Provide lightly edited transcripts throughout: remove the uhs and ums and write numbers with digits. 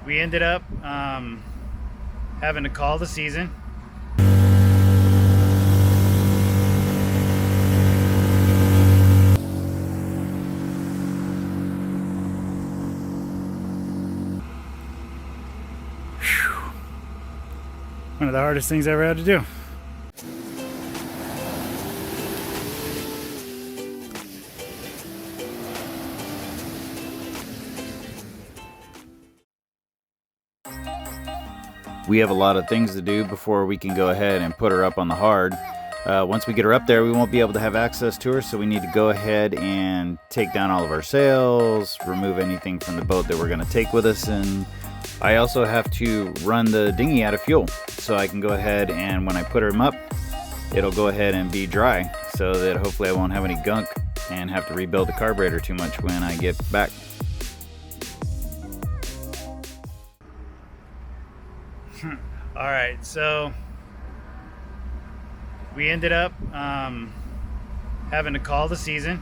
we ended up having to call the season. One of the hardest things I ever had to do. We have a lot of things to do before we can go ahead and put her up on the hard. Once we get her up there, we won't be able to have access to her, so we need to go ahead and take down all of our sails, remove anything from the boat that we're going to take with us, and I also have to run the dinghy out of fuel, so I can go ahead and when I put her up, it'll go ahead and be dry, so that hopefully I won't have any gunk and have to rebuild the carburetor too much when I get back. All right, so we ended up having to call the season.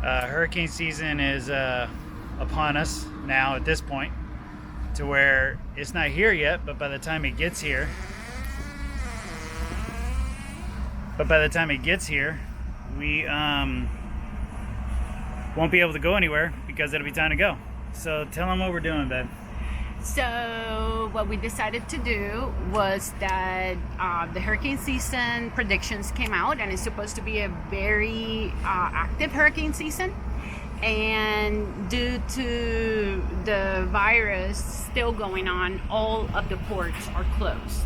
Hurricane season is upon us now at this point, to where it's not here yet, but by the time it gets here, we won't be able to go anywhere because it'll be time to go. So tell them what we're doing, babe. So what we decided to do was that the hurricane season predictions came out, and it's supposed to be a very active hurricane season, and due to the virus still going on, all of the ports are closed.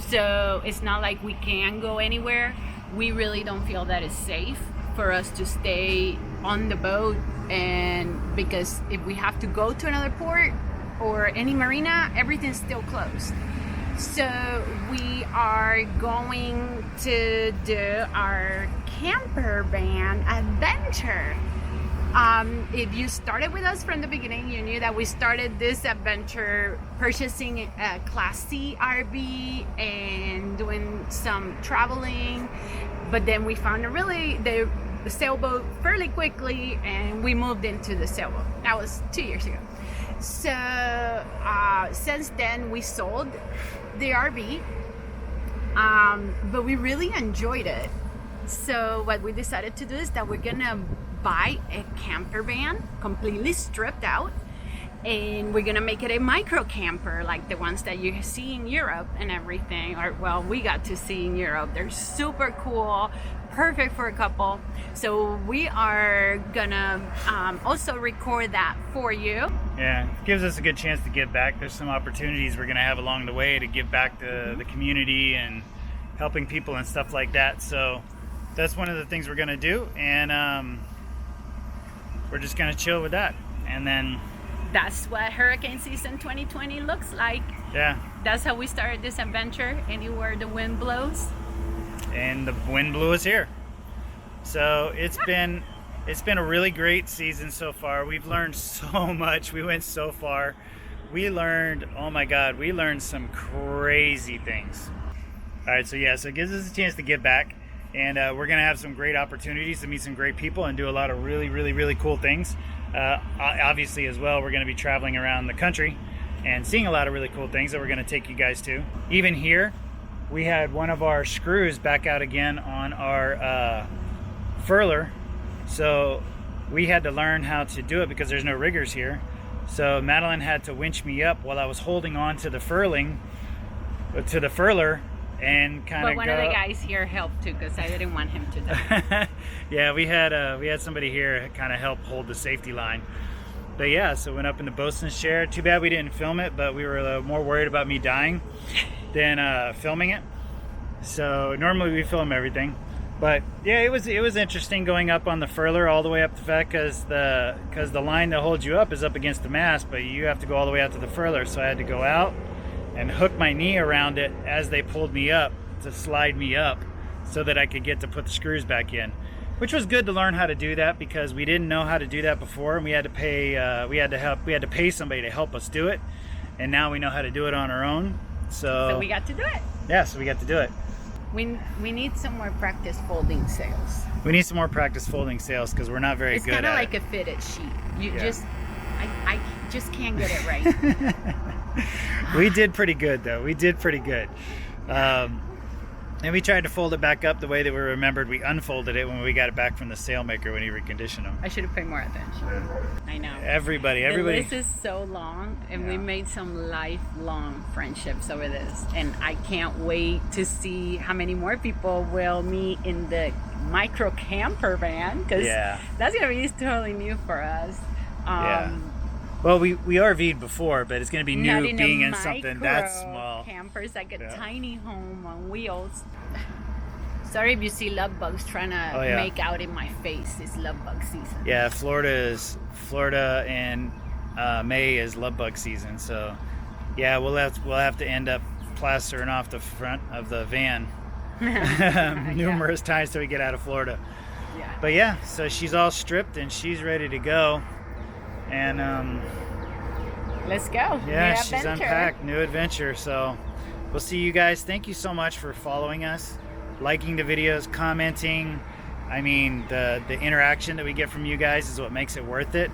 So it's not like we can go anywhere. We really don't feel that it's safe for us to stay on the boat, and because if we have to go to another port or any marina, everything's still closed. So we are going to do our camper van adventure. If you started with us from the beginning, you knew that we started this adventure purchasing a Class C RV and doing some traveling, but then we found the sailboat fairly quickly, and we moved into the sailboat. That was 2 years ago. So since then we sold the RV, but we really enjoyed it. So what we decided to do is that we're gonna buy a camper van completely stripped out, and we're gonna make it a micro camper like the ones that you see in Europe and everything, or well, we got to see in Europe. They're super cool, perfect for a couple. So we are gonna also record that for you. Yeah, it gives us a good chance to give back. There's some opportunities we're gonna have along the way to give back to the community and helping people and stuff like that. So that's one of the things we're gonna do, and we're just gonna chill with that. And then that's what hurricane season 2020 looks like. Yeah, that's how we started this adventure. Anywhere the wind blows, and the wind blew us here. So it's been a really great season so far. We've learned so much. We went so far. We learned, oh my God, we learned some crazy things. All right, so yeah, so it gives us a chance to give back, and we're gonna have some great opportunities to meet some great people and do a lot of really cool things. Obviously as well, we're gonna be traveling around the country and seeing a lot of really cool things that we're gonna take you guys to. Even here, we had one of our screws back out again on our furler, so we had to learn how to do it because there's no riggers here. So Madeline had to winch me up while I was holding on to the furler and kind of. But one of the guys here helped too, because I didn't want him to die. Yeah, we had somebody here kind of help hold the safety line. But yeah, so went up in the bosun's chair. Too bad we didn't film it, but we were more worried about me dying than filming it. So normally we film everything, but yeah, it was interesting going up on the furler all the way up the back, because the line that holds you up is up against the mast, but you have to go all the way out to the furler. So I had to go out and hook my knee around it as they pulled me up to slide me up so that I could get to put the screws back in, which was good to learn how to do that because we didn't know how to do that before, and we had to pay somebody to help us do it, and now we know how to do it on our own. So we got to do it. Yeah, so we got to do it. We need some more practice folding sails. We need some more practice folding sails because we're not very good at it. It's kind of like a fitted sheet. You just I just can't get it right. We did pretty good though. We did pretty good. And we tried to fold it back up the way that we remembered we unfolded it when we got it back from the sailmaker when he reconditioned them. I should have paid more attention. I know. Everybody. The list is so long, and we Yeah. made some lifelong friendships over this. And I can't wait to see how many more people will meet in the micro camper van, because Yeah. that's gonna be totally new for us. Yeah. Well, we RV'd before, but it's going to be Not new in being a in something that small. Campers, like a Yeah. tiny home on wheels. Sorry if you see love bugs trying to Oh, yeah. make out in my face. It's love bug season. Yeah, Florida and May is love bug season, so yeah, we'll have to end up plastering off the front of the van numerous times till we get out of Florida. Yeah. But yeah, so she's all stripped and she's ready to go, and Let's go. yeah, New she's adventure. unpacked, new adventure. So we'll see you guys. Thank you so much for following us, liking the videos, commenting. I mean, the interaction that we get from you guys is what makes it worth it.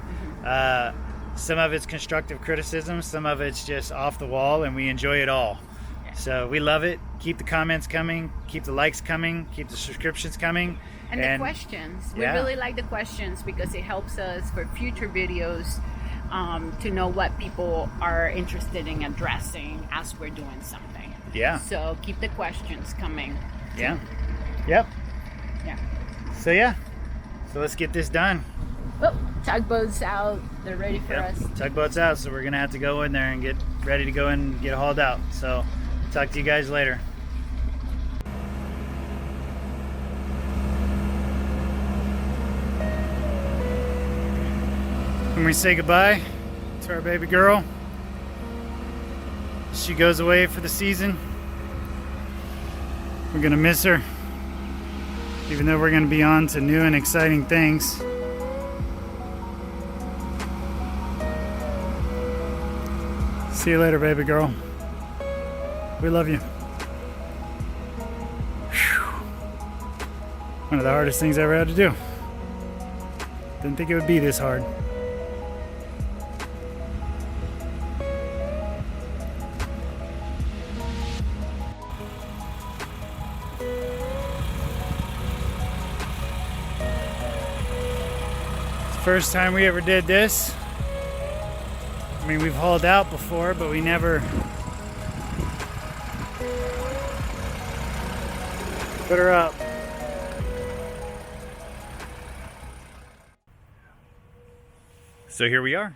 Some of it's constructive criticism, some of it's just off the wall, and we enjoy it all. So we love it. Keep the comments coming, keep the likes coming, keep the subscriptions coming. And the questions. We yeah. really like the questions because it helps us for future videos to know what people are interested in addressing as we're doing something. Yeah. So keep the questions coming. Yeah. Yep. Yeah. So yeah. So let's get this done. Oh, tugboat's out. They're ready for Yep. us. Tugboat's out, so we're gonna have to go in there and get ready to go in and get hauled out. So talk to you guys later. When we say goodbye to our baby girl, she goes away for the season. We're gonna miss her, even though we're gonna be on to new and exciting things. See you later, baby girl. We love you. Whew. One of the hardest things I ever had to do. Didn't think it would be this hard. First time we ever did this. I mean, we've hauled out before, but we never put her up. So here we are.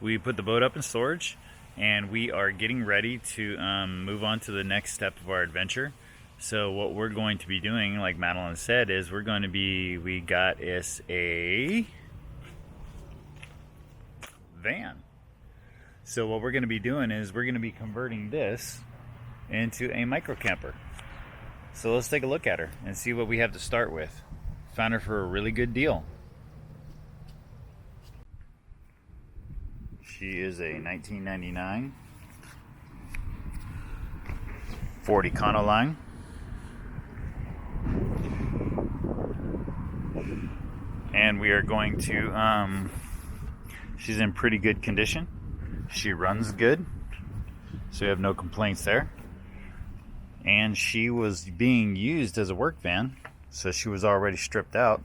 We put the boat up in storage, and we are getting ready to move on to the next step of our adventure. So what we're going to be doing, like Madeline said, is we got us a van. So what we're going to be doing is we're going to be converting this into a micro camper. So let's take a look at her and see what we have to start with. Found her for a really good deal. She is a 1999 Ford Econoline. And we are going to she's in pretty good condition. She runs good, so we have no complaints there. And she was being used as a work van, so she was already stripped out.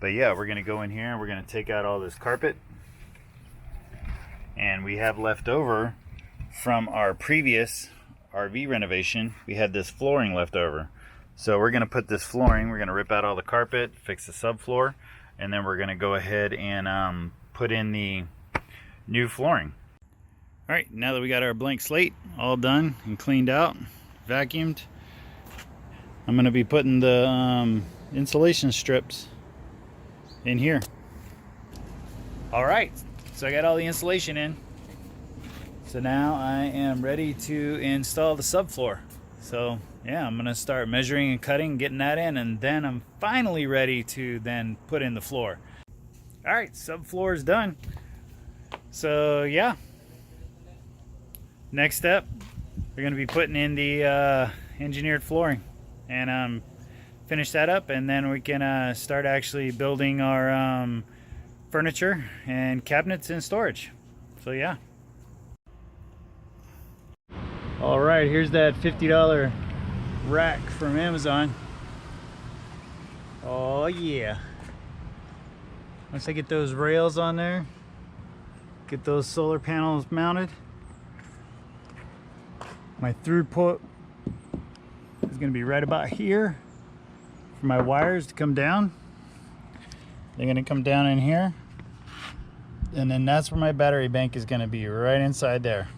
But yeah, we're going to go in here and we're going to take out all this carpet. And we have left over from our previous RV renovation, we had this flooring left over. So we're going to put this flooring, we're going to rip out all the carpet, fix the subfloor, and then we're going to go ahead and put in the new flooring. All right, now that we got our blank slate all done and cleaned out, vacuumed, I'm going to be putting the insulation strips in here. All right, so I got all the insulation in. So now I am ready to install the subfloor. So yeah, I'm going to start measuring and cutting, getting that in, and then I'm finally ready to then put in the floor. All right, subfloor is done. So yeah, next step, we're going to be putting in the engineered flooring and finish that up, and then we can start actually building our furniture and cabinets in storage. So yeah. All right, here's that $50 rack from Amazon. Oh yeah. Once I get those rails on there, get those solar panels mounted, my throughput is going to be right about here for my wires to come down. They're going to come down in here, and then that's where my battery bank is going to be, right inside there.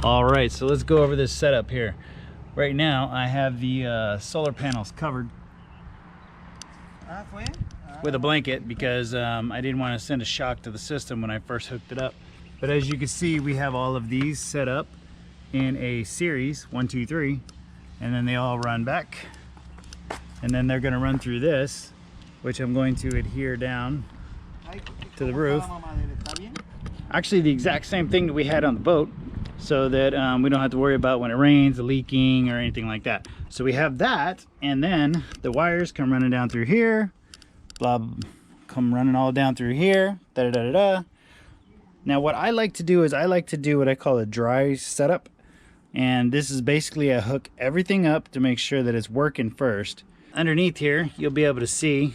All right, so let's go over this setup here. Right now I have the solar panels covered with a blanket because I didn't want to send a shock to the system when I first hooked it up. But as you can see, we have all of these set up in a series, 1, 2, 3, and then they all run back, and then they're going to run through this, which I'm going to adhere down to the roof. Actually the exact same thing that we had on the boat, so that we don't have to worry about when it rains, leaking or anything like that. So we have that, and then the wires come running down through here, come running all down through here, da da da da da. Now what I like to do is I like to do what I call a dry setup, and this is basically I hook everything up to make sure that it's working first. Underneath here you'll be able to see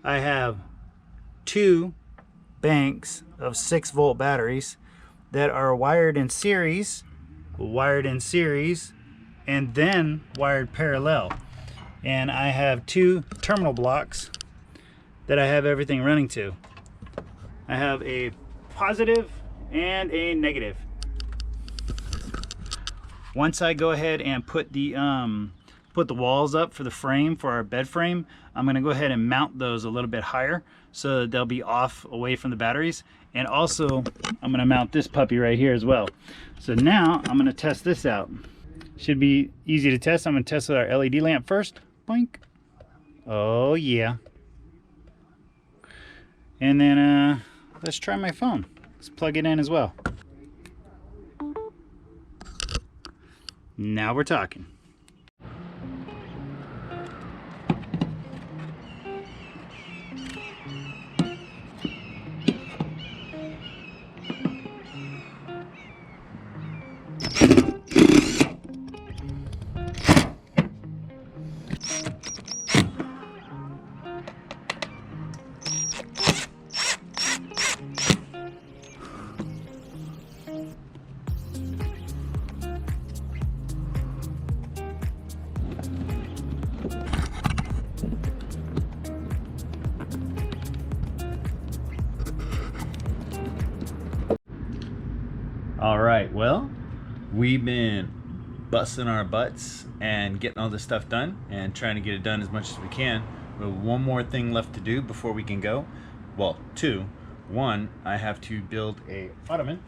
I have 2 banks of 6-volt batteries that are wired in series, and then wired parallel. And I have 2 terminal blocks that I have everything running to. I have a positive and a negative. Once I go ahead and put the walls up for the frame, for our bed frame, I'm going to go ahead and mount those a little bit higher so that they'll be off away from the batteries. And also I'm going to mount this puppy right here as well. So now I'm going to test this out. Should be easy to test. I'm going to test with our LED lamp first. Boink. Oh yeah. And then let's try my phone. Let's plug it in as well. Now we're talking. All right, well, we've been busting our butts and getting all this stuff done and trying to get it done as much as we can. We have one more thing left to do before we can go. Well, 2. 1, I have to build a ottoman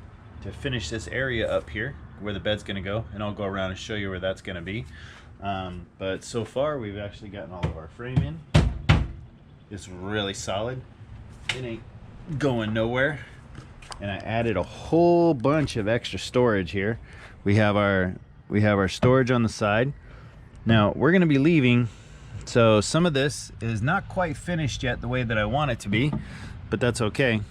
to finish this area up here where the bed's gonna go, and I'll go around and show you where that's gonna be. But so far we've actually gotten all of our frame in. It's really solid. It ain't going nowhere. And I added a whole bunch of extra storage here. We have our storage on the side. Now we're gonna be leaving, so some of this is not quite finished yet the way that I want it to be, but that's okay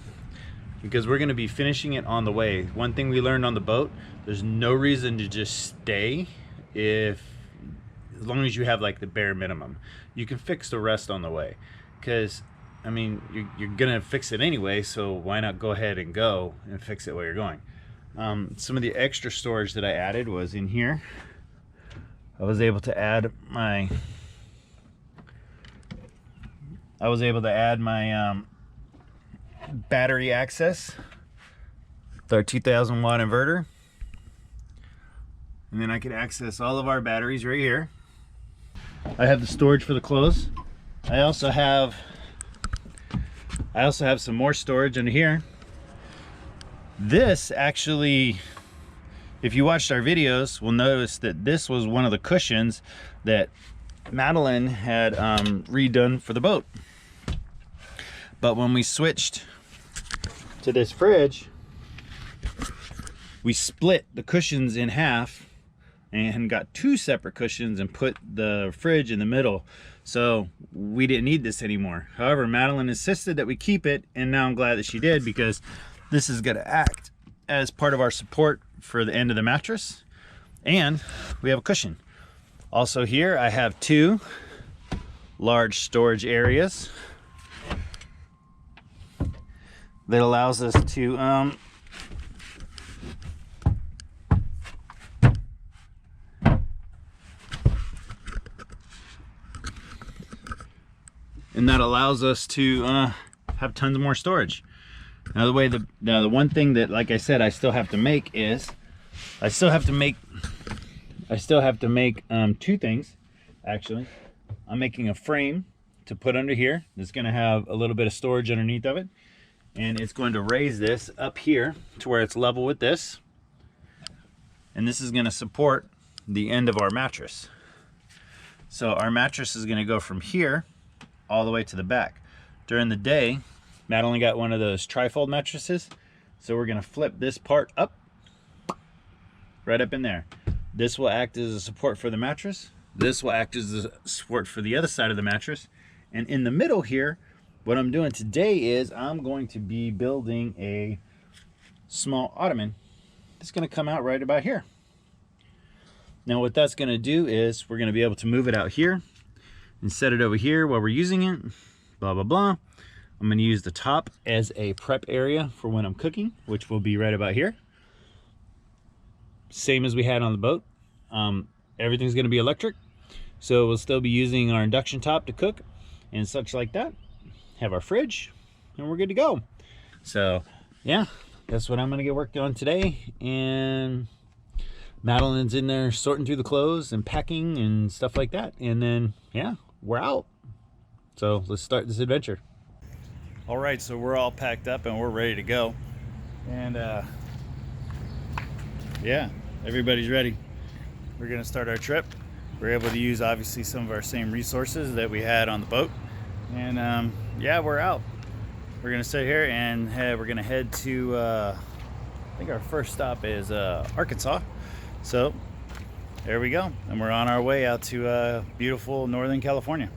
because we're gonna be finishing it on the way. One thing we learned on the boat, there's no reason to just stay as long as you have like the bare minimum. You can fix the rest on the way, because I mean, you're gonna fix it anyway, so why not go ahead and go and fix it while you're going. Some of the extra storage that I added was in here. I was able to add my battery access with our 2000 watt inverter, and then I could access all of our batteries right here. I have the storage for the clothes. I also have some more storage under here. This actually, if you watched our videos, will notice that this was one of the cushions that Madeline had redone for the boat. But when we switched to this fridge, we split the cushions in half and got 2 separate cushions and put the fridge in the middle. So we didn't need this anymore. However, Madeline insisted that we keep it, and now I'm glad that she did, because this is going to act as part of our support for the end of the mattress, and we have a cushion. Also here I have 2 large storage areas that allows us to have tons more storage. Now the one thing that, like I said, I still have to make is I still have to make 2 things actually. I'm making a frame to put under here that's going to have a little bit of storage underneath of it, and it's going to raise this up here to where it's level with this, and this is going to support the end of our mattress. So our mattress is going to go from here all the way to the back. During the day, Madeline got one of those trifold mattresses, so we're going to flip this part up, right up in there. This will act as a support for the mattress. This will act as a support for the other side of the mattress. And in the middle here, what I'm doing today is I'm going to be building a small ottoman that's going to come out right about here. Now what that's going to do is we're going to be able to move it out here and set it over here while we're using it, blah, blah, blah. I'm going to use the top as a prep area for when I'm cooking, which will be right about here. Same as we had on the boat. Everything's going to be electric, so we'll still be using our induction top to cook and such like that. Have our fridge, and we're good to go. So yeah, that's what I'm going to get worked on today. And Madeline's in there sorting through the clothes and packing and stuff like that. And then yeah, we're out. So let's start this adventure. All right, so we're all packed up and we're ready to go. And yeah, everybody's ready. We're gonna start our trip. We're able to use obviously some of our same resources that we had on the boat. And yeah, we're out. We're gonna sit here and we're gonna head to, I think our first stop is Arkansas. So there we go. And we're on our way out to beautiful Northern California.